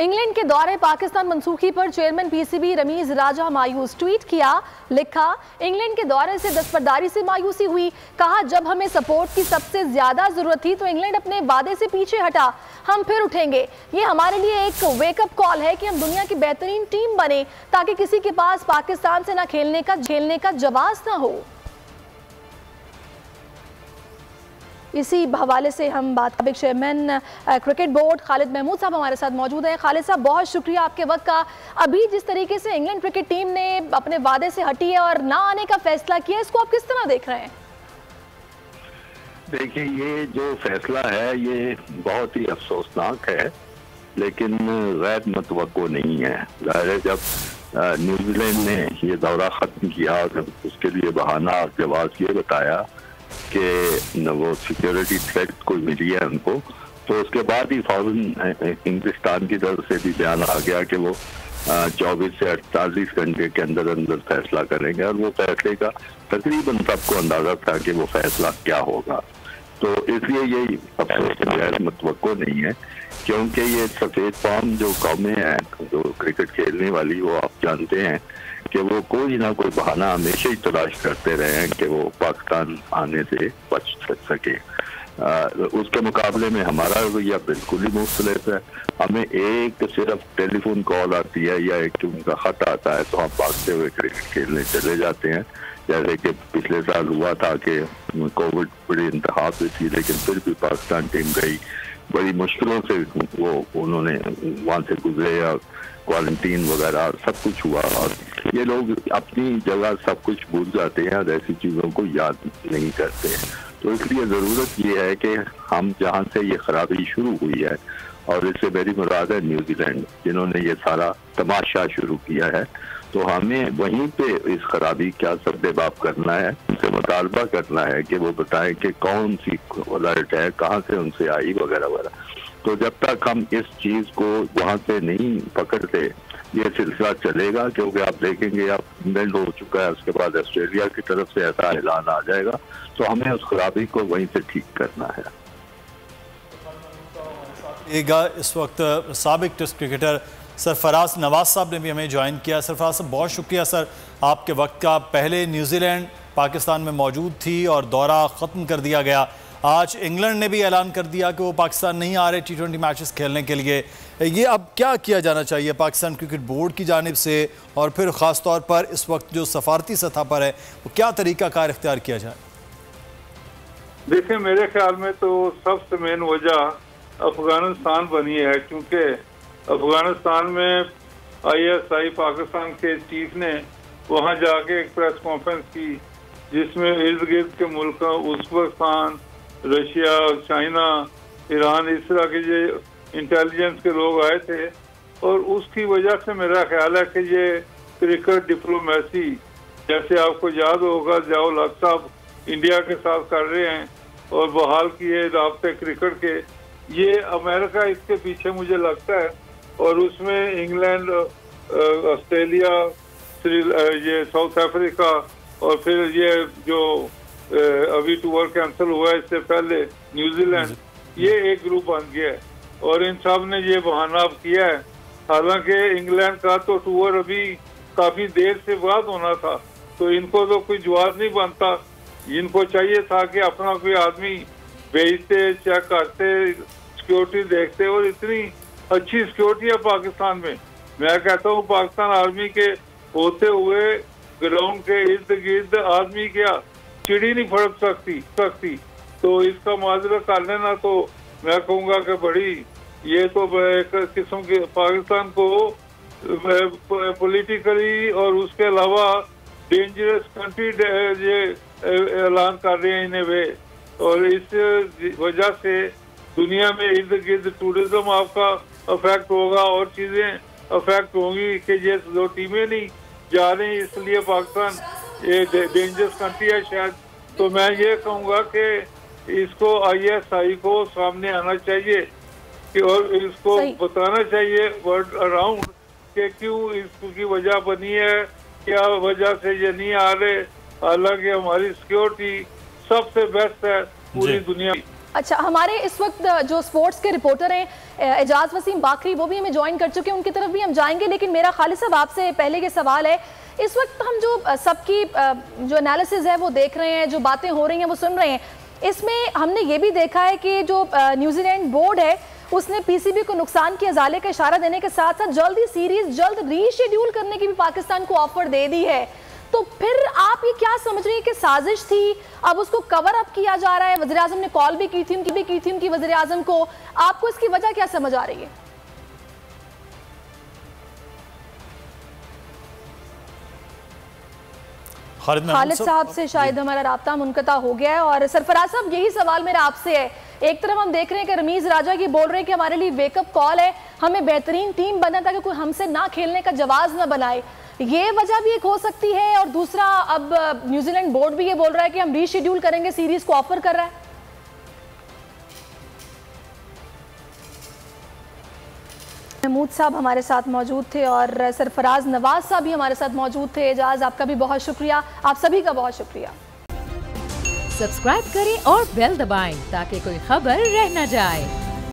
England के दौरे पाकिस्तान मनसूखी पर चेयरमैन पीसीबी रमीज राजा मायूस। ट्वीट किया, लिखा, इंग्लैंड के दौरे से दस्तबरदारी से मायूसी हुई। कहा, जब हमें सपोर्ट की सबसे ज्यादा जरूरत थी तो इंग्लैंड अपने वादे से पीछे हटा। हम फिर उठेंगे। ये हमारे लिए एक वेकअप कॉल है कि हम दुनिया की बेहतरीन टीम बने ताकि किसी के पास पाकिस्तान से ना खेलने का जवाब ना हो। इसी हवाले से हम बात करें। Chairman cricket board Khalid Mahmood साहब हमारे साथ मौजूद हैं। खालिद साहब, बहुत शुक्रिया आपके वक्त का। अभी जिस तरीके से इंग्लैंड क्रिकेट टीम ने अपने वादे से हटी है और ना आने का फैसला किया, इसको आप किस तरह देख रहे हैं? देखिए, ये जो फैसला है ये बहुत ही अफसोसनाक है, लेकिन गैर मुतवक्को नहीं है। ज़ाहिर है, जब न्यूजीलैंड ने ये दौरा ख़त्म किया और उसके लिए बहाना जवाब ये बताया कि वो सिक्योरिटी थ्रेट कोई मिली है उनको, तो उसके बाद ही फौरन इंग्लिस्तान की तरफ से भी बयान आ गया कि वो 24 से 48 घंटे के अंदर अंदर फैसला करेंगे। और वो फैसले का तकरीबन सबको अंदाजा था कि वो फैसला क्या होगा। तो इसलिए ये अफसोस गैर मुतवक्को नहीं है, क्योंकि ये सफेद फार्म जो कौमें हैं जो क्रिकेट खेलने वाली, वो आप जानते हैं कि वो कोई ना कोई बहाना हमेशा ही तलाश करते रहे हैं कि वो पाकिस्तान आने से बच सके। उसके मुकाबले में हमारा रवैया बिल्कुल ही मुख्तलिफ है। हमें एक सिर्फ टेलीफोन कॉल आती है या एक उनका खत आता है तो हम भागते हुए क्रिकेट खेलने चले जाते हैं। जैसे कि पिछले साल हुआ था कि कोविड बड़ी इंतहा पे थी, लेकिन फिर भी पाकिस्तान टीम गई, बड़ी मुश्किलों से वो उन्होंने वहाँ से गुजरे और क्वारंटीन वगैरह सब कुछ हुआ। और ये लोग अपनी जगह सब कुछ भूल जाते हैं और ऐसी चीज़ों को याद नहीं करते हैं। तो इसलिए ज़रूरत ये है कि हम जहाँ से ये खराबी शुरू हुई है, और इससे मेरी मुराद है न्यूजीलैंड जिन्होंने ये सारा तमाशा शुरू किया है, तो हमें वहीं पे इस खराबी का सद्देबाब करना है, उनसे मुतालबा करना है कि वो बताएं कि कौन सी अलर्ट है, कहाँ से उनसे आई वगैरह वगैरह। तो जब तक हम इस चीज़ को वहाँ से नहीं पकड़ते ये सिलसिला चलेगा, क्योंकि आप देखेंगे अब इंग्लैंड हो चुका है, उसके बाद ऑस्ट्रेलिया की तरफ से ऐसा ऐलान आ जाएगा, तो हमें उस खराबी को वहीं से ठीक करना है। इस वक्त साबिक टेस्ट क्रिकेटर सरफराज नवाज साहब ने भी हमें ज्वाइन किया। सरफराज साहब, बहुत शुक्रिया सर आपके वक्त का। पहले न्यूजीलैंड पाकिस्तान में मौजूद थी और दौरा ख़त्म कर दिया गया। आज इंग्लैंड ने भी ऐलान कर दिया कि वो पाकिस्तान नहीं आ रहे T20 मैचेस खेलने के लिए। ये अब क्या किया जाना चाहिए पाकिस्तान क्रिकेट बोर्ड की जानिब से, और फिर ख़ास तौर पर इस वक्त जो सफारती सतह पर है वो क्या तरीक़ाकार इख्तियार किया जाए? देखिए, मेरे ख्याल में तो सबसे मेन वजह अफगानिस्तान बनी है, क्योंकि अफगानिस्तान में ISI पाकिस्तान के चीफ ने वहाँ जाके एक प्रेस कॉन्फ्रेंस की, जिसमें इर्द गिर्द के मुल्क उज़्बेकिस्तान, रशिया, चाइना, ईरान, इस तरह के जो इंटेलिजेंस के लोग आए थे। और उसकी वजह से मेरा ख्याल है कि ये क्रिकेट डिप्लोमेसी, जैसे आपको याद होगा जवाहर लाल साहब इंडिया के साथ कर रहे हैं और बहाल किए राब्ते क्रिकेट के, ये अमेरिका इसके पीछे मुझे लगता है। और उसमें इंग्लैंड, ऑस्ट्रेलिया, ये साउथ अफ्रीका, और फिर ये जो अभी टूर कैंसिल हुआ है इससे पहले न्यूजीलैंड, ये एक ग्रुप बन गया है और इन सब ने ये बहाना किया है। हालांकि इंग्लैंड का तो टूर अभी काफी देर से बाद होना था, तो इनको तो कोई जवाब नहीं बनता। इनको चाहिए था कि अपना कोई आदमी भेजते, चेक करते, सिक्योरिटी देखते, और इतनी अच्छी सिक्योरिटी है पाकिस्तान में। मैं कहता हूँ पाकिस्तान आर्मी के होते हुए ग्राउंड के इर्द गिर्द आदमी क्या चिड़ी नहीं फड़क सकती। तो इसका मुआवजा कर लेना, तो मैं कहूँगा कि बड़ी ये तो एक किस्म के पाकिस्तान को पॉलिटिकली और उसके अलावा डेंजरस कंट्री ये ऐलान कर रहे हैं इन्हें वे। और इस वजह से दुनिया में इर्द गिर्द टूरिज्म आपका अफेक्ट होगा और चीज़ें अफेक्ट होंगी कि ये दो टीमें नहीं जा रही, इसलिए पाकिस्तान ये डेंजरस कंट्री है शायद। तो मैं ये कहूँगा कि इसको ISI को सामने आना चाहिए कि और इसको बताना चाहिए वर्ल्ड अराउंड कि क्यों इसकी वजह बनी है, क्या वजह से ये नहीं आ रहे। हालांकि हमारी सिक्योरिटी सबसे बेस्ट है पूरी दुनिया। अच्छा, हमारे इस वक्त जो स्पोर्ट्स के रिपोर्टर हैं एजाज वसीम बाकरी, वो भी हमें ज्वाइन कर चुके हैं, उनकी तरफ भी हम जाएंगे। लेकिन मेरा खालिद साहब आपसे पहले ये सवाल है, इस वक्त हम जो सबकी जो एनालिसिस है वो देख रहे हैं, जो बातें हो रही हैं वो सुन रहे हैं, इसमें हमने ये भी देखा है कि जो न्यूजीलैंड बोर्ड है उसने पीसीबी को नुकसान के अजाले का इशारा देने के साथ साथ जल्दी सीरीज जल्द रीशेड्यूल करने की भी पाकिस्तान को ऑफर दे दी है। तो फिर आप ये क्या समझ रही हैं कि साजिश थी, अब उसको कवर अप किया जा रहा है? वज़ीर आज़म ने कॉल भी की थी उनकी वज़ीर आज़म को, आपको इसकी वजह क्या समझ आ रही है? खालिद साहब से शायद हमारा राब्ता मुनक़ता हो गया है। और सरफराज साहब, यही सवाल मेरा आपसे है। एक तरफ हम देख रहे हैं कि रमीज राजा की बोल रहे हैं कि हमारे लिए वेकअप कॉल है, हमें बेहतरीन टीम बनना ताकि कोई हमसे ना खेलने का जवाब ना बनाए, ये वजह भी एक हो सकती है। और दूसरा, अब न्यूजीलैंड बोर्ड भी ये बोल रहा है कि हम रीशेड्यूल करेंगे सीरीज को, ऑफर कर रहा है। महमूद साहब हमारे साथ मौजूद थे और सरफराज नवाज साहब भी हमारे साथ मौजूद थे। एजाज, आपका भी बहुत शुक्रिया, आप सभी का बहुत शुक्रिया। सब्सक्राइब करें और बेल दबाएं ताकि कोई खबर रह न जाए।